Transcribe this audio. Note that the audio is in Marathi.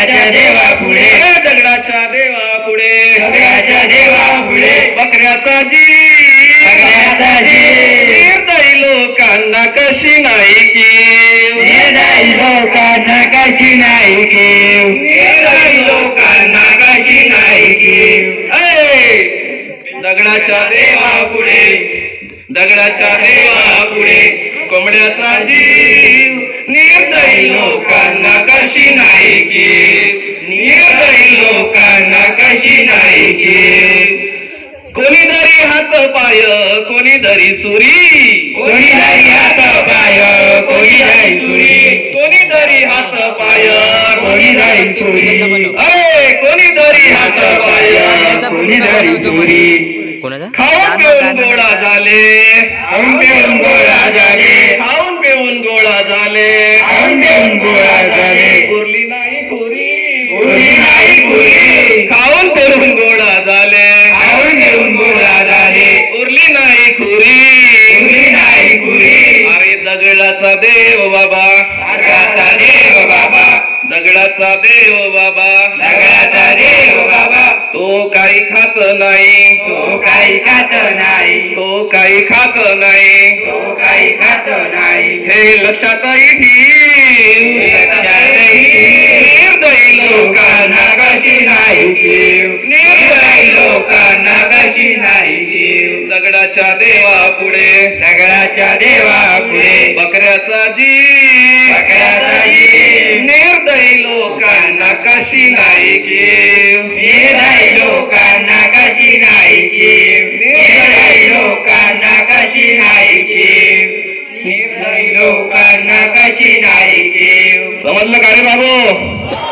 दगडाच्या देवा पुढे दगडाच्या देवा पुढे दगडाच्या देवा पुढे बकऱ्याचा जीव बकऱ्याचा जीव निर्दयी लोकांना कशी नाही कीव निर्दयी लोकांना कशी नाही कीव निर्दयी लोकांना कशी नाही कीव दगडाच्या देवा पुढे दगडाच्या देवा पुढे कोंबड्याचा जीव निर्दयी लोकांना कशी नाही कीव निर्दयी लोकांना कशी नाही कीव कोणी धरी हात पाय कोणी धरी सुरी कोणी धरी हात पाय कोणी धरी सुरी कोणी धरी हात पाय कोणी धरी सुरी अरे कोणी धरी हात पाय कोणी धरी सुरी खाऊन पिऊन गोळा झाले खाऊन पिऊन गोळा झाले खाऊन पिऊन गोळा झाले खाऊन पिऊन गोळा झाले उरली नाही खुरी उरली नाही खुरी खाऊन पिऊन गोळा झाले खाऊन पिऊन गोळा झाले उरली नाही खुरी उरली नाही खुरी अरे दगडाचा देव बाबा दगडाचा देव बाबा दगडाचा देव बाबा दगडाचा देव बाबा तो काही खात नाही तो काही खात नाही तो काही खात नाही तो काही खात नाही हे लक्षातही ठेव लक्षातही ठेव. निर्दयी लोकांना कशी नाही कीव निर्दयी लोकांना कशी नाही कीव दगडाच्या देवा पुढे दगडाच्या देवा पुढे बकऱ्याचा जीव बकऱ्याचा जीव निर्दयी लोकांना कशी नाही कीव निर्दयी लोकांना कशी नाही कीव निर्दयी लोकांना कशी नाही कीव निर्दयी लोकांना कशी नाही कीव समजलं का रे बाबू